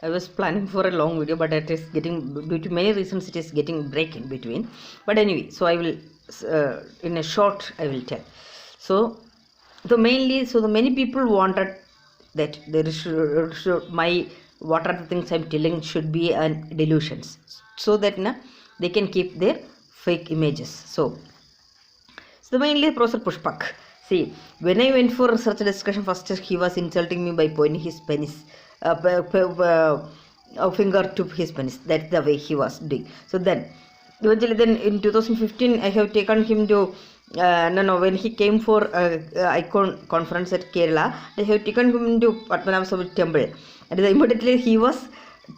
I was planning for a long video, but it is getting, due to many reasons, it is getting break in between. But anyway, so I will, in a short, I will tell. So the many people wanted that there should my what are the things I'm telling should be an delusions, so that they can keep their fake images. So mainly Professor Pushpak. See, when I went for such a discussion, first he was insulting me by pointing his penis, finger to his penis. That's the way he was doing. So then, eventually, then in 2015, I have taken him to. When he came for Icon conference at Kerala, I have taken him to Padmanabhaswamy temple, and immediately he was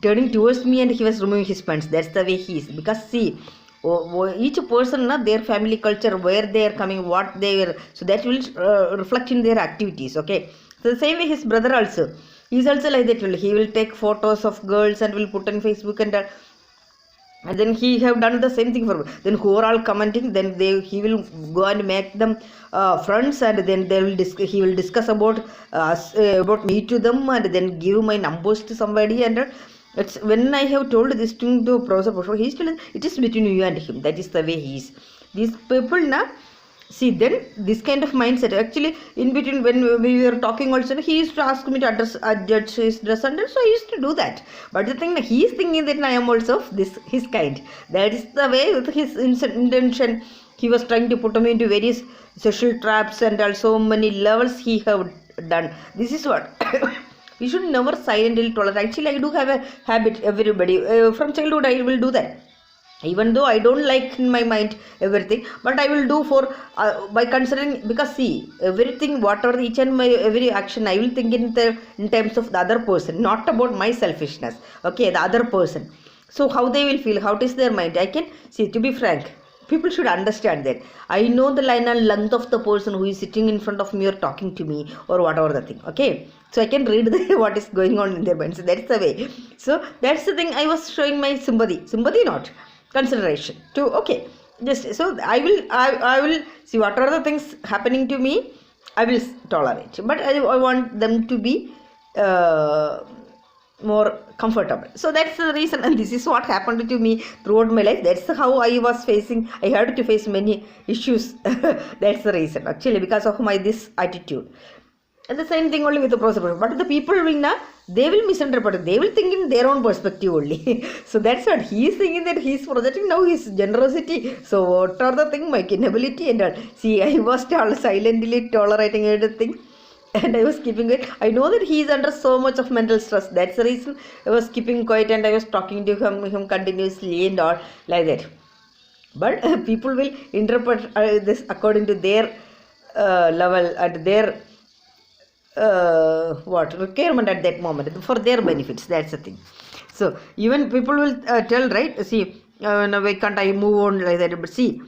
turning towards me and he was removing his pants. That's the way he is. Because see, each person, their family culture, where they are coming, what they were, so that will reflect in their activities. Okay, so the same way his brother also, he is also like that. He will take photos of girls and will put on Facebook, and then he have done the same thing for me. Then who are all commenting, then he will go and make them friends, and then he will discuss about me to them, and then give my numbers to somebody. And it's when I have told this thing to Professor Pushpak, he is telling it is between you and him. That is the way he is. These people see, then this kind of mindset, actually in between when we were talking also, he used to ask me to judge his dress, and so I used to do that. But the thing, he is thinking that I am also his kind. That is the way with his intention. He was trying to put me into various social traps, and also many levels he have done. This is what we should never silently tolerate. Actually, I do have a habit, everybody from childhood I will do that. Even though I don't like in my mind everything, but I will do for by considering, because see, everything, whatever each and my every action, I will think in terms of the other person, not about my selfishness. Okay, the other person. So how they will feel, how it is their mind. I can see, to be frank, people should understand that I know the line and length of the person who is sitting in front of me or talking to me or whatever the thing. Okay, so I can read what is going on in their mind. So that's the way. So that's the thing. I was showing my sympathy, not consideration to. Okay, just so I will see what are the things happening to me, I will tolerate, but I want them to be more comfortable. So that's the reason, and this is what happened to me throughout my life. That's how I was facing, I had to face many issues. That's the reason, actually, because of my this attitude. And the same thing only with the process. But the people will they will misinterpret. They will think in their own perspective only. So that's what he is thinking, that he is projecting now his generosity. So what are the thing, my inability and all. See, I was silently tolerating everything, and I was keeping it. I know that he is under so much of mental stress. That's the reason I was keeping quiet, and I was talking to him continuously and all like that. But people will interpret this according to their level and their requirement at that moment for their benefits. That's the thing. So even people will tell, right? See, now why can't I move on like that? But see,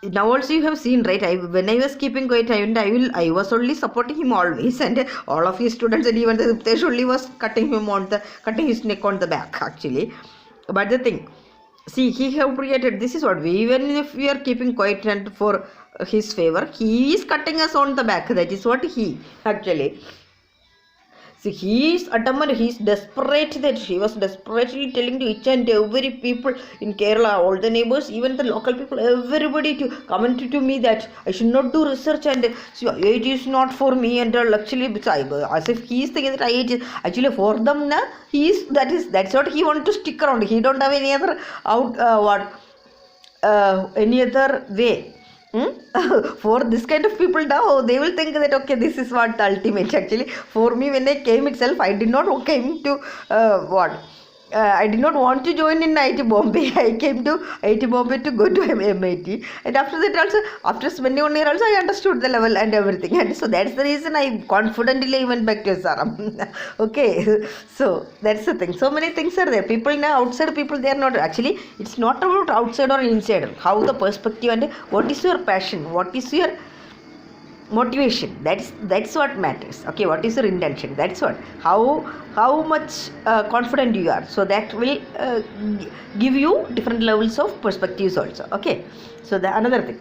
now also you have seen, right? When I was keeping quiet, I was only supporting him always, and all of his students and even the Uptesh only was cutting his neck on the back, actually. But the thing, see, he have created, this is what even if we are keeping quiet and for his favor, he is cutting us on the back. That is what he actually. See, he is adamant, he is desperate, that he was desperately telling to each and every people in Kerala, all the neighbors, even the local people, everybody to comment to me that I should not do research, and so it is not for me, and actually as if he is thinking that it is actually for them. That's what he wants to stick around. He don't have any other any other way. For this kind of people now, they will think that okay, this is what the ultimate. Actually, for me, when I came itself, I did not came to I did not want to join in IIT Bombay. I came to IIT Bombay to go to MIT, and after that also, after spending 1 year also, I understood the level and everything, and so that's the reason I confidently went back to SRM. Okay, so that's the thing. So many things are there. People now, outside people, they are not actually. It's not about outside or inside. How the perspective and what is your passion, what is your motivation, that's what matters. Okay, what is your intention, that's what, how much confident you are, so that will give you different levels of perspectives also. Okay, so the another thing,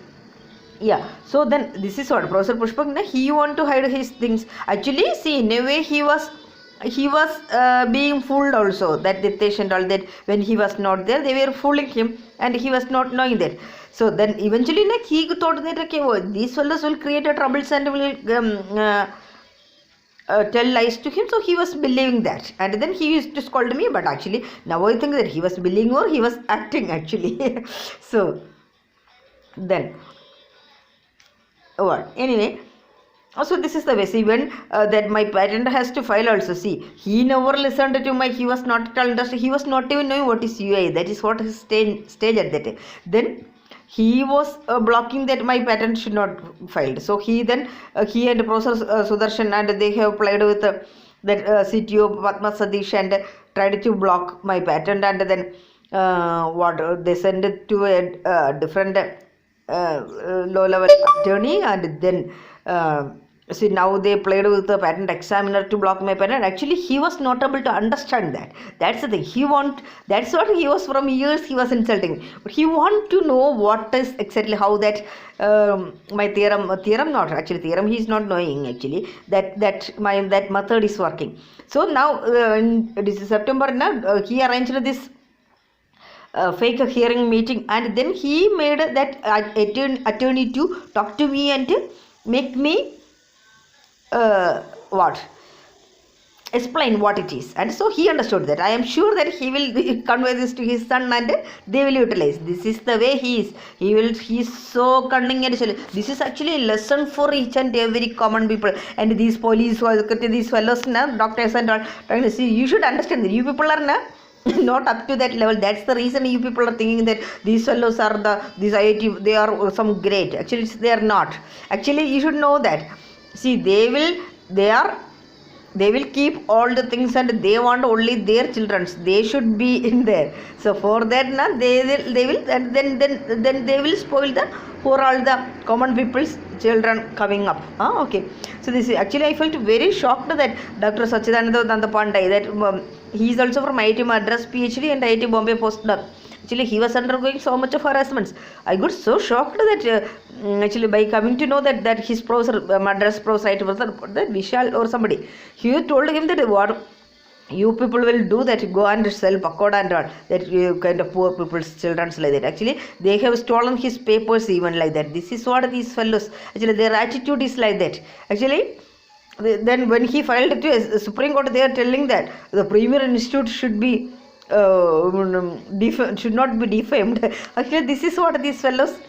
yeah. So then this is what Professor Pushpak, he want to hide his things. Actually, see, in a way he was he was being fooled also, that Ditesh and all, that when he was not there they were fooling him and he was not knowing that. So then eventually like he thought that okay, oh, these fellows will create a troubles and will tell lies to him, so he was believing that, and then he used to scold me, but actually now I think that he was believing or he was acting actually. So then what, anyway, so this is the way. See, when that my patent has to file also, see, he never listened to my, he was not at all interested, he was not even knowing what is UI, that is what his stage at that time. Then he was blocking that my patent should not filed. So he then he and Professor Sudarshan, and they have played with that CTO Padma Sadish and tried to block my patent, and then what they sent it to a different low level attorney, and then see, now they played with the patent examiner to block my patent. Actually he was not able to understand that. That's the thing, that's what he was, from years he was insulting, but he want to know what is exactly how that my theorem not actually theorem, he is not knowing actually that method is working. So now this is September now, he arranged this fake hearing meeting, and then he made that attorney to talk to me and to make me explain what it is. And so he understood that. I am sure that he will convey this to his son and they will utilize. This is the way he is. He is so cunning and silly. This is actually a lesson for each and every common people. And these police, these fellows, doctors and all, trying to see, you should understand that you people are not up to that level. That's the reason you people are thinking that these fellows are these IIT, they are some great. Actually they are not. Actually you should know that. See, they will keep all the things, and they want only their children, they should be in there. So for that they will and then they will spoil the for all the common people's children coming up. Okay, so this is actually, I felt very shocked that Dr. Sachidananda Dandapandai, that he is also from IIT Madras PhD and IIT Bombay postdoc. Actually he was undergoing so much of harassments. I got so shocked that actually by coming to know that his professor, Madras professor, that Vishal or somebody, he told him that what you people will do, that go and sell pakoda and all, that you kind of poor people's children's like that. Actually they have stolen his papers even like that. This is what these fellows, actually their attitude is like that. Actually then when he filed to Supreme Court, they are telling that the premier institute should be should not be defamed. Actually this is what these fellows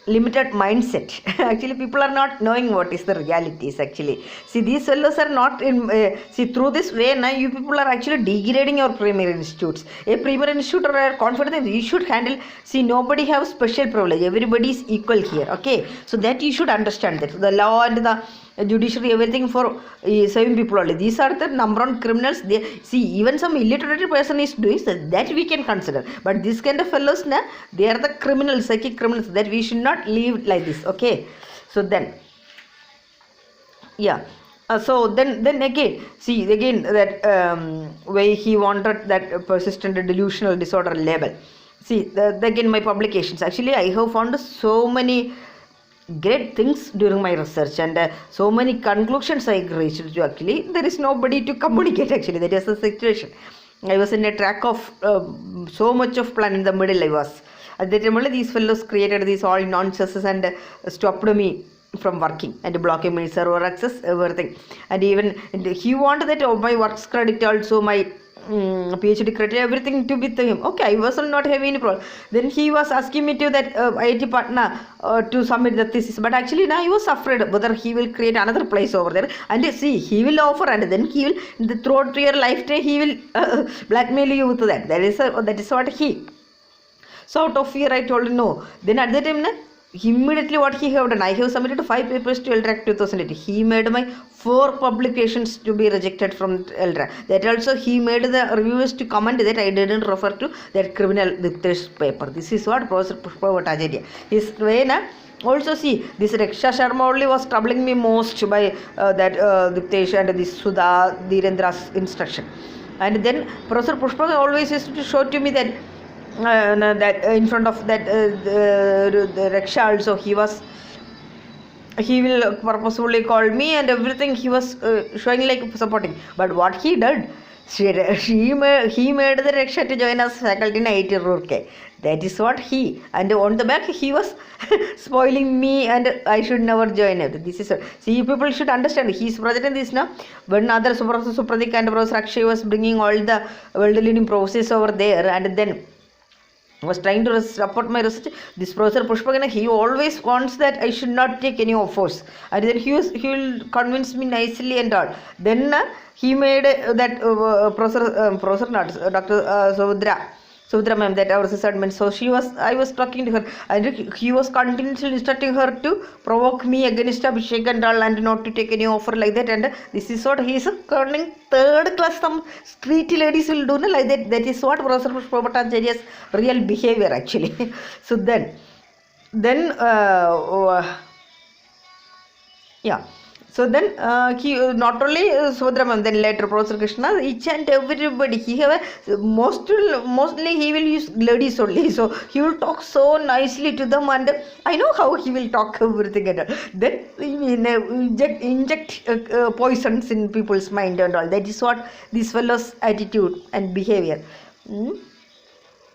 limited mindset. Actually people are not knowing what is the realities. Actually see, these fellows are not in see, through this way now you people are actually degrading your premier institutes. A premier institute or a confidence you should handle. See, nobody have special privilege, everybody is equal here. Okay, so that you should understand, that the law and the judiciary, everything for saving people only. These are the number one criminals. They see, even some illiterate person is doing so, that we can consider, but this kind of fellows they are the criminals, psychic criminals, that we should not live like this. Okay, so then yeah, so then again, see again that way he wanted that persistent delusional disorder label. See again my publications, actually I have found so many great things during my research, and so many conclusions I reached to. Actually there is nobody to communicate. Actually that is the situation. I was in a track of so much of plan, in the middle I was. At that time only these fellows created these all nonsenses and stopped me from working and blocking my server access, everything. And even he wanted that my works credit, also my PhD credit, everything to be to him. Okay, I was not having any problem. Then he was asking me to that IIT Patna to submit the thesis, but actually now he was afraid whether he will create another place over there, and see, he will offer, and then he will throughout your lifetime he will blackmail you with that. That is what he. So out of fear I told him no. Then at that time immediately what he have done, I have submitted 5 papers to LRAC 2008. He made my 4 publications to be rejected from LRAC. That also he made the reviewers to comment that I didn't refer to that criminal Ditesh paper. This is what Professor Pushpa Bhattacharya. His way also see, this Raksha Sharma only was troubling me most by that Ditesh and this Sudha Dhirendra's instruction. And then Professor Pushpa always used to show to me that that in front of that the Raksha also he was he will purposefully call me and everything. He was showing like supporting. But what he did, he made the Raksha to join us faculty in 80 Rurke. That is what he. And on the back, he was spoiling me and I should never join it. This is see, people should understand. He is projecting this now. When other Supradik and Professor Akshay was bringing all the world leading process over there, and then was trying to support my research. This Professor Pushpagana, he always wants that I should not take any offers, and then he will convince me nicely and all. Then he made that Professor not Dr. Sudra ma'am, that our sister meant. So I was talking to her, and he was continuously instructing her to provoke me against Abhishek and all, and not to take any offer like that. And this is what he is calling third class. Some street ladies will do like that. That is what Professor Pushpacharya's real behavior actually. So then yeah. So then he not only Sudra ma'am, then later Professor Krishna, each and everybody, he have a mostly he will use ladies only. So he will talk so nicely to them, and I know how he will talk everything and all. Then inject poisons in people's mind and all. That is what this fellow's attitude and behavior. And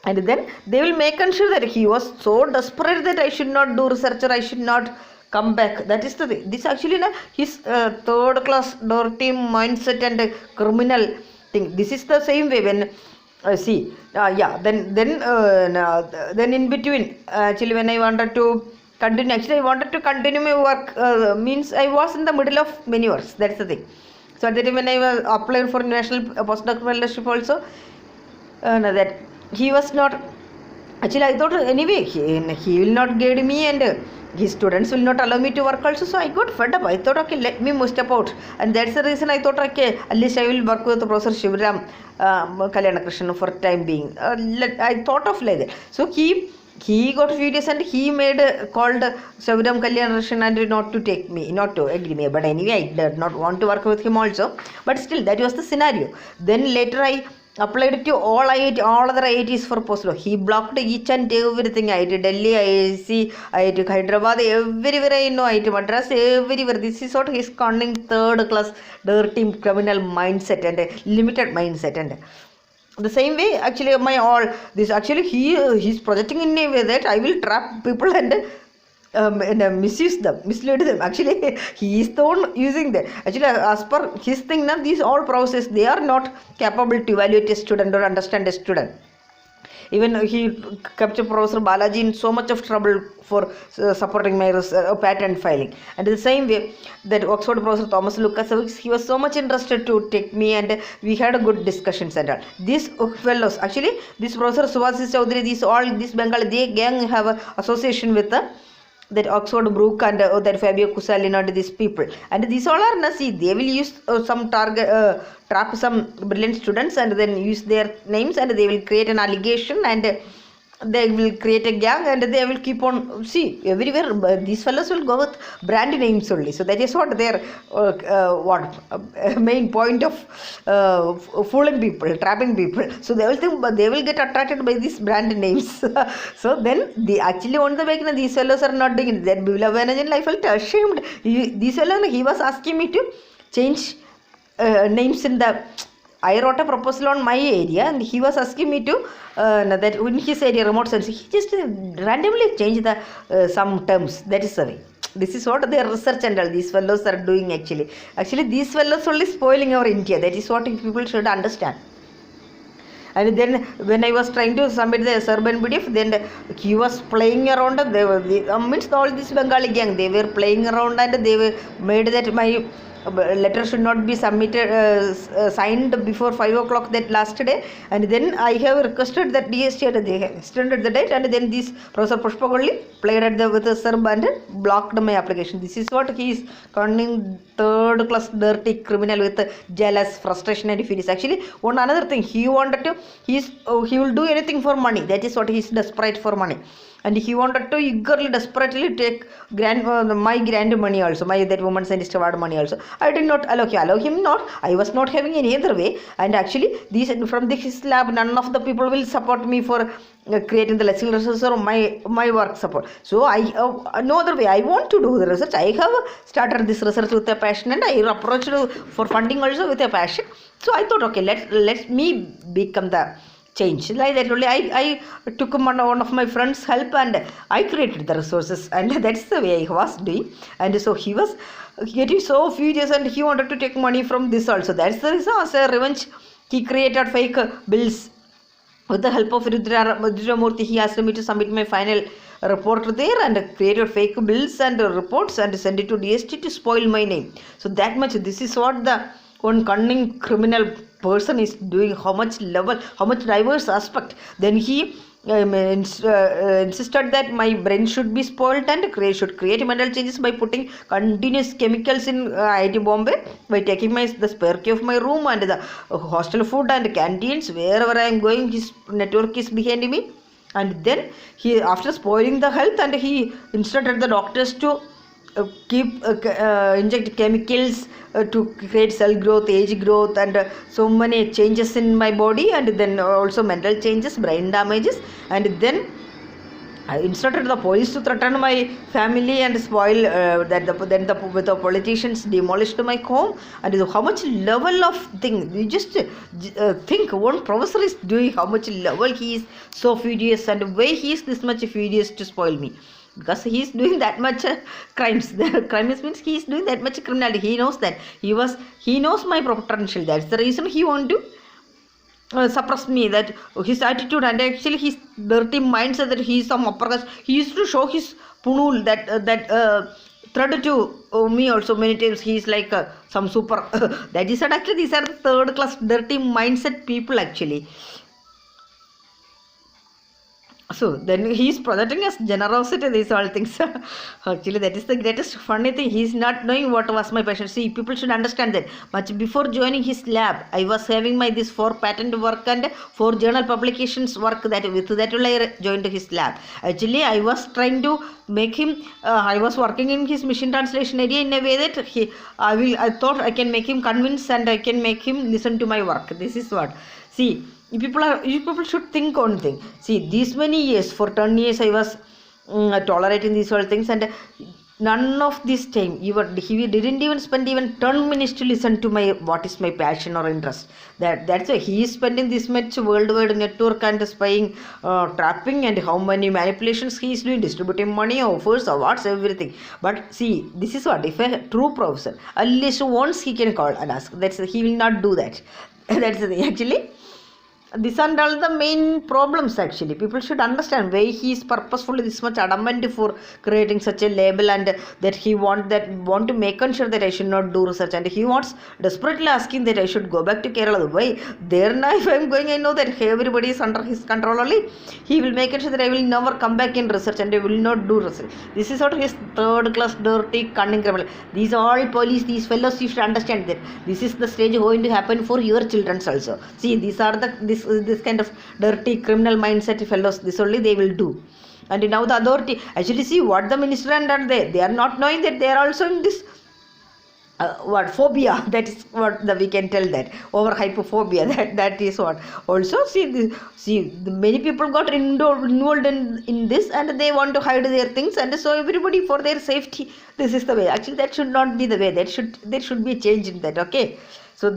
then they will make sure that he was so desperate that I should not do research or I should not come back. That is the thing. This actually his third class dirty mindset and criminal thing. This is the same way when then in between, actually when I wanted to continue, I wanted to continue my work, means I was in the middle of many works. That's the thing. So at that time when I was applying for national postdoc fellowship also, that he was not. Actually, I thought anyway he will not guide me, and his students will not allow me to work also. So I got fed up. I thought, okay, let me step out, and that's the reason I thought, okay, at least I will work with Professor Shivaram Kalyanakrishnan for time being. I thought of like that. So he got furious and he called Shivaram Kalyanakrishnan and not to agree me. But anyway, I did not want to work with him also. But still, that was the scenario. Then later I applied to all other IITs for postdoc. He blocked each and everything. IIT Delhi, IIC, IIT Hyderabad, everywhere I know, IIT Madras, everywhere. This is what he is calling third class dirty criminal mindset and limited mindset. And the same way, actually, he is projecting in a way that I will trap people and mislead them. Actually, he is the one using that. Actually, as per his thing, now these all process, they are not capable to evaluate a student or understand a student. Even he kept Professor Balaji in so much of trouble for supporting my patent filing. And in the same way, that Oxford Professor Thomas Lucas, he was so much interested to take me, and we had a good discussions and all. These fellows, actually, this Professor Subhasis Chaudhary, this Bengali, they gang have an association with that Oxford Brook and that Fabio Cusalino and these people, and these all are Nasi. They will use some trap some brilliant students and then use their names, and they will create an allegation, and they will create a gang, and they will keep on everywhere. These fellows will go with brand names only. So that is what their main point of fooling people, trapping people. So they will think, they will get attracted by these brand names. So then they actually on the back, these fellows are not doing it. That Bivla I felt ashamed. These fellows, he was asking me to change names in the. I wrote a proposal on my area, and he was asking me to that in his area, remote sensing, he just randomly changed the some terms. That is the way. This is what their research and all these fellows are doing actually. Actually, these fellows only spoiling our India. That is what people should understand. And then when I was trying to submit the Serbian PDF, then he was playing around. They were all this Bengali gang. They were playing around, and they were made that my letter should not be submitted signed before 5 o'clock that last day. And then I have requested that DST, they have extended the date, and then this Professor Pushpagoli played with the Serb and blocked my application. This is what he is calling third class dirty criminal with jealous, frustration and furious. Actually, one another thing, he wanted to, he will do anything for money. That is what he is desperate for money. and he wanted to eagerly, desperately take my grant money also, my that woman scientist award money also. I did not allow him not. I was not having any other way, and actually these from his lab, none of the people will support me for creating the lesson research or my work support. So I no other way. I want to do the research. I have started this research with a passion, and I approached for funding also with a passion. So I thought, okay, let me become the change. Like that only, I took one of my friends' help, and I created the resources, and that's the way I was doing. And so he was getting so furious, and he wanted to take money from this also. That's the reason, as a revenge, he created fake bills. With the help of Rudramurthy, he asked me to submit my final report there, and created fake bills and reports and send it to DST to spoil my name. So that much, this is what the one cunning criminal person is doing, how much level, how much diverse aspect. Then he insisted that my brain should be spoiled and should create mental changes by putting continuous chemicals in IIT Bombay, by taking the spare key of my room and the hostel food and canteens. Wherever I am going, his network is behind me. And then he, after spoiling the health, and he instructed the doctors to inject chemicals to create cell growth, age growth, and so many changes in my body, and then also mental changes, brain damages. And then I instructed the police to threaten my family and spoil then the politicians demolished my home. And how much level of thing, you just think one professor is doing, how much level he is so furious, and why he is this much furious to spoil me. Because he is doing that much crimes. The crimes means he is doing that much criminality. He knows that. He knows my potential. That's the reason he want to suppress me. That his attitude, and actually his dirty mindset that he is some upper class. He used to show his punul, that thread to me also many times. He is like some super. That is actually, these are the third class dirty mindset people actually. So then he is projecting as generosity, these all things. Actually, that is the greatest funny thing. He is not knowing what was my passion. See, people should understand that. Much before joining his lab, I was having my this 4 patent work and 4 journal publications work. That with that I joined his lab. Actually, I was trying to make him. I was working in his machine translation area in a way that I thought I can make him convince, and I can make him listen to my work. This is what. See. You people should think on thing. See, these many years, for 10 years, I was tolerating these all things, and none of this time, he didn't even spend even 10 minutes to listen to what is my passion or interest. That's why he is spending this much worldwide network and spying, trapping, and how many manipulations he is doing, distributing money, offers, awards, everything. But see, this is what, if a true professor, at least once he can call and ask. He will not do that. That's the thing. Actually, these are all the main problems actually. People should understand why he is purposefully this much adamant for creating such a label, and that he want to make sure that I should not do research, and he wants desperately asking that I should go back to Kerala. Why? There now if I am going, I know that everybody is under his control only. He will make sure that I will never come back in research, and I will not do research. This is sort of his third class dirty cunning criminal. These are all police, these fellows, you should understand that this is the stage going to happen for your children also. See, these are this kind of dirty criminal mindset fellows, this only they will do. And now the authority, actually see what the minister and they are not knowing that they are also in this phobia. That is what we can tell, that over hypophobia, that is what. Also see many people got involved in this, and they want to hide their things, and so everybody for their safety, this is the way. Actually that should not be the way. There should be a change in that. Okay, so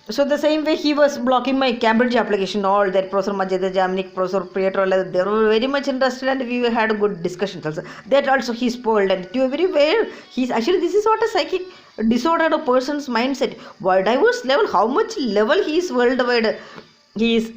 so the same way he was blocking my Cambridge application, all that Professor Majeda Jamnik, Professor Pietro, they were very much interested, and we had good discussions also. That also he spoiled, and to everywhere he's actually, this is what a psychic disordered a person's mindset. Why diverse level, how much level he is worldwide, he is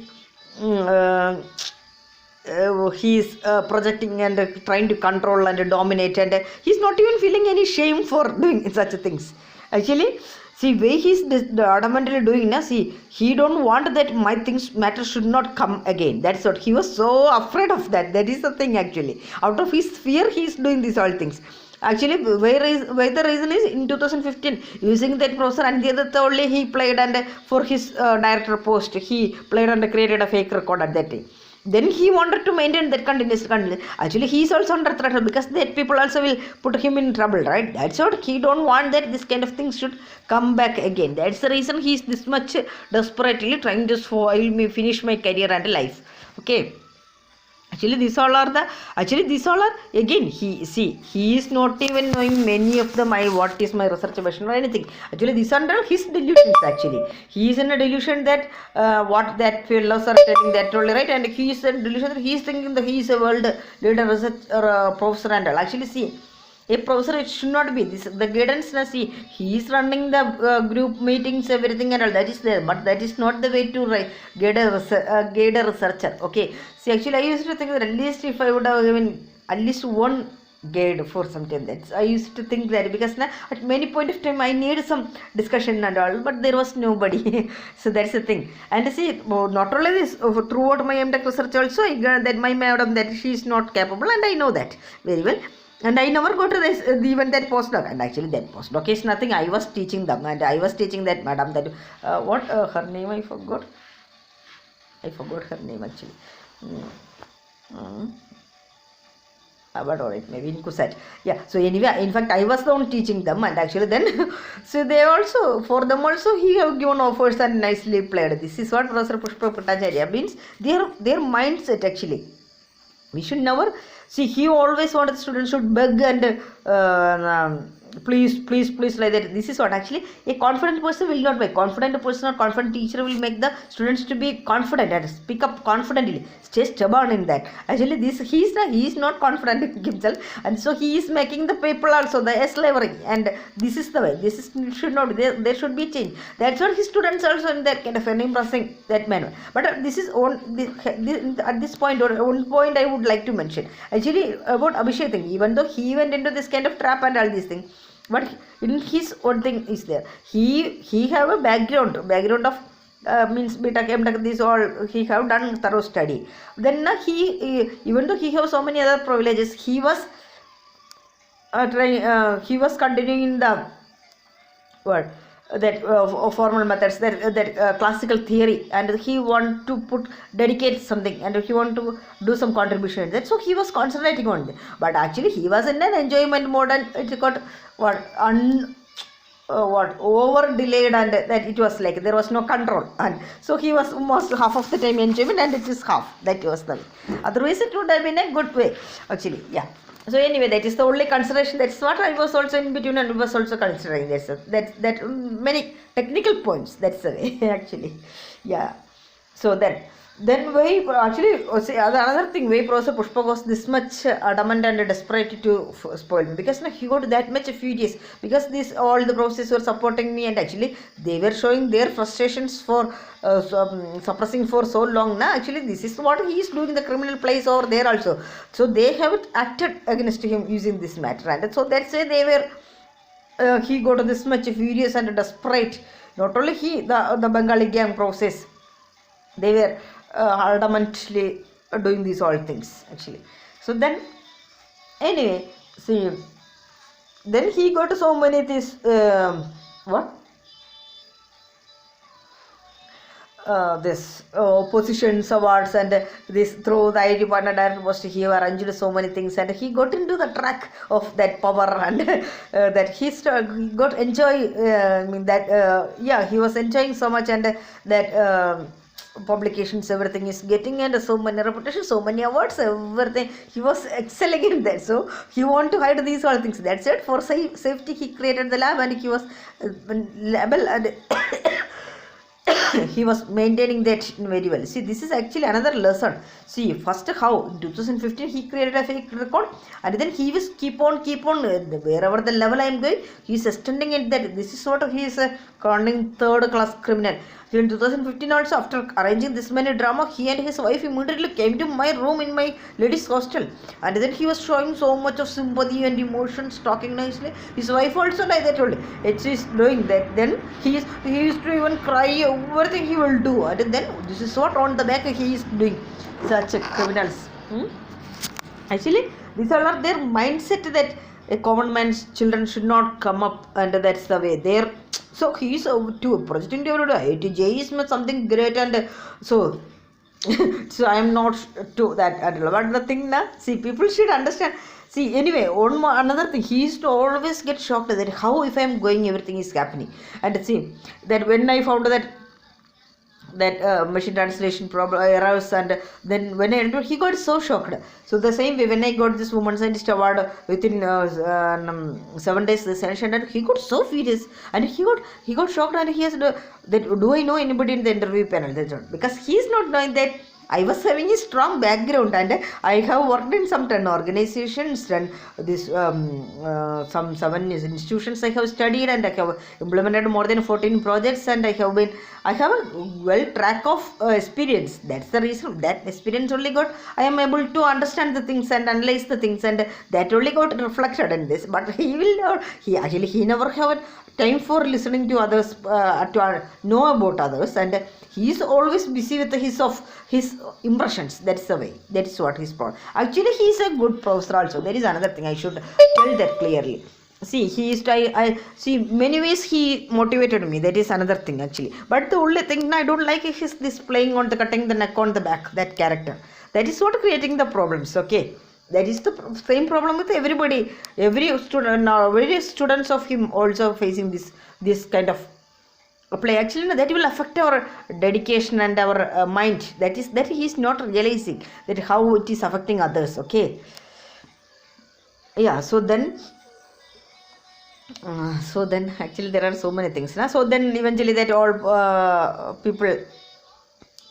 projecting and trying to control and dominate, and he's not even feeling any shame for doing such things. Actually, see, way he's adamantly doing now, see, he don't want that my matter should not come again. That's what, he was so afraid of that. That is the thing actually. Out of his fear, he is doing these all things. Actually, why the reason is, in 2015, using that professor and the other only he played, and for his director post, he played and created a fake record at that time. then he wanted to maintain that continuous. Actually, he is also under threat because that people also will put him in trouble, right? That's what he don't want, that this kind of things should come back again. That's the reason he is this much desperately trying to spoil me, finish my career and life. Okay. Actually, these all are again, he is not even knowing many of the what is my research question or anything. Actually, these are all his delusions. Actually, he is in a delusion that what that fellows are telling, that only, right? And he is in a delusion that he is thinking that he is a world leader, research or professor and all. Actually, see, a professor, it should not be this, the guidance. See, he is running the group meetings, everything and all, that is there, but that is not the way to guide a researcher. Okay. See, actually, I used to think that at least if I would have given at least one guide for some time, that I used to think that, because at many point of time I need some discussion and all, but there was nobody. So that's the thing. And see, not only this, throughout my MTech research also, I got that my madam, that she is not capable, and I know that very well. And I never go to this, even that postdoc. And actually, that postdoc is nothing. I was teaching them, and I was teaching that madam that what her name I forgot. Her name actually. But alright, maybe in Kusat. Yeah. So anyway, in fact, I was the one teaching them, and actually then, so they also, for them also, he have given offers and nicely played. This is what Professor Pushpa Bhattacharya means. Their mindset actually. We should never see. He always wanted the students should beg and please like that. This is what actually a confident person will not make. Confident person or confident teacher will make the students to be confident and speak up confidently. Stay stubborn in that. Actually, he is not confident in himself, and so he is making the people also the slavery. And this is the way. This is should not be. There should be change. That's what his students also in that kind of an impressing that manner. But this is at this point, or one point I would like to mention actually about Abhishek thing. Even though he went into this kind of trap and all these things, but in his own thing is there. He have a background of means BTech, MTech, this all he have done thorough study. Then he even though he have so many other privileges, he was continuing in the what that formal methods, that classical theory, and he want to dedicate something, and he want to do some contribution. That's so he was concentrating on it. But actually, he was in an enjoyment mode, and it got over delayed, and that it was like there was no control, and so he was almost half of the time enjoyment, and it is half. That was the way. Otherwise, it would have been a good way actually. Yeah. So anyway, that is the only consideration. That's what I was also in between, and was also considering. That many technical points. That's the way actually. Yeah. So then why actually, see, another thing, why Professor Pushpa was this much adamant and desperate to spoil me, because he got that much furious, because all the professors were supporting me, and actually they were showing their frustrations for suppressing for so long. Actually, this is what he is doing, the criminal plays over there also. So they have acted against him using this matter, and so that's why they were he got this much furious and desperate. Not only he, the Bengali gang process, they were adamantly doing these all things actually. So then anyway, see, then he got so many these this positions, awards, and this through the IT partner director post, he arranged so many things, and he got into the track of that power, and that he got enjoy. He was enjoying so much, and that publications, everything is getting, and so many reputation, so many awards, everything. He was excelling in that, so he want to hide these all things. That's it. For safety, he created the lab, and he was label, and he was maintaining that very well. See, this is actually another lesson. See, first how in 2015 he created a fake record, and then he was keep on wherever the level I am going, he is extending it. That this is what he is calling third class criminal. So in 2015 also, after arranging this many drama, he and his wife immediately came to my room in my ladies hostel, and then he was showing so much of sympathy and emotions, talking nicely. His wife also like that only. It is doing that. Then he used to even cry, everything he will do, and then this is what on the back he is doing such criminals. Actually, these are their mindset, that a common man's children should not come up, and that's the way they're. So he is projecting to IIT JEE is something great, and so So I am not to that at all. But the thing now, see, people should understand. See, anyway, another thing, he used to always get shocked that how if I am going, everything is happening. And see, that when I found that machine translation problem errors, and then when I entered, he got so shocked. So the same way, when I got this woman scientist award within 7 days the session, and he got so furious, and he got shocked, and he has that, do I know anybody in the interview panel? That's all. Because he is not knowing that I was having a strong background, and I have worked in some 10 organizations, and this some 7 institutions I have studied, and I have implemented more than 14 projects, and I have a well track of experience. That's the reason, that experience only got I am able to understand the things and analyze the things, and that only got reflected in this. But he will not, he never have time for listening to others, to know about others, and he is always busy with his impressions. That's the way, that is what his problem. Actually, he is a good professor also. There is another thing I should tell that clearly. See, he is I see many ways he motivated me. That is another thing actually. But the only thing I don't like is this playing on the cutting the neck on the back, that character. That is what creating the problems. Okay, that is the same problem with everybody. Every student now, various students of him also facing this kind of play. Actually, that will affect our dedication and our mind. That he is not realizing that how it is affecting others. Okay, yeah. So then actually there are so many things. So then eventually that all people,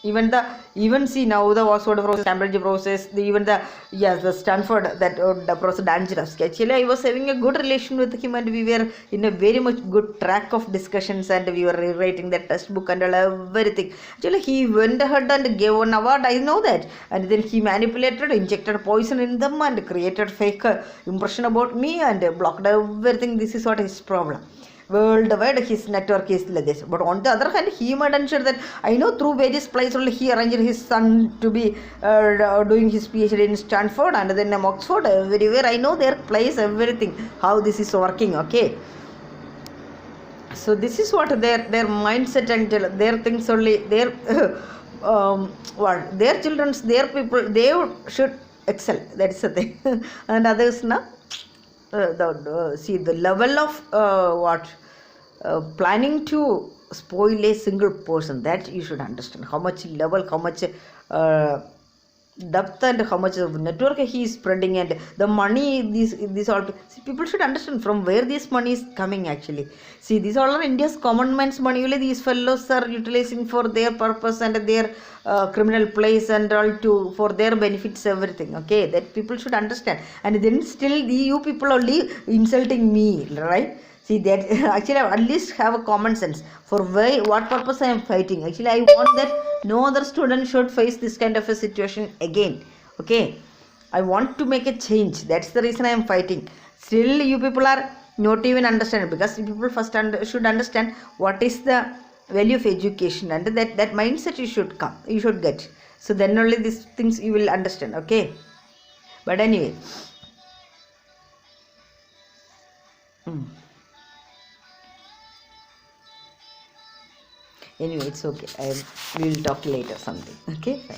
even see now the Oxford process, Cambridge process, the Stanford, that the process dangerous. Actually, I was having a good relation with him, and we were in a very much good track of discussions, and we were rewriting the textbook and everything. Actually, he went ahead and gave an award. I know that, and then he manipulated, injected poison in them, and created fake impression about me, and blocked everything. This is what his problem. Worldwide his network is like this. But on the other hand, he made ensure that I know through various places only he arranged his son to be doing his PhD in Stanford, and then in Oxford, everywhere. I know their place, everything, how this is working. Okay, so this is what their mindset, and their things only, their what their children's, their people, they should excel. That's the thing. And others now, see the level of planning to spoil a single person, that you should understand how much level, how much depth, and how much of network he is spreading, and the money, these all. See, people should understand from where this money is coming actually. See, these all are India's common man's money. Only these fellows are utilizing for their purpose and their criminal plays and all, to for their benefits, everything. Okay, that people should understand. And then still you people only insulting me, right? See, that actually I at least have a common sense for what purpose I am fighting. Actually, I want that no other student should face this kind of a situation again. Okay, I want to make a change. That's the reason I am fighting. Still, you people are not even understanding, because people first should understand what is the value of education, and that mindset you should get. So then only these things you will understand. Okay, but anyway. Anyway, it's okay. We will talk later something. Okay, fine.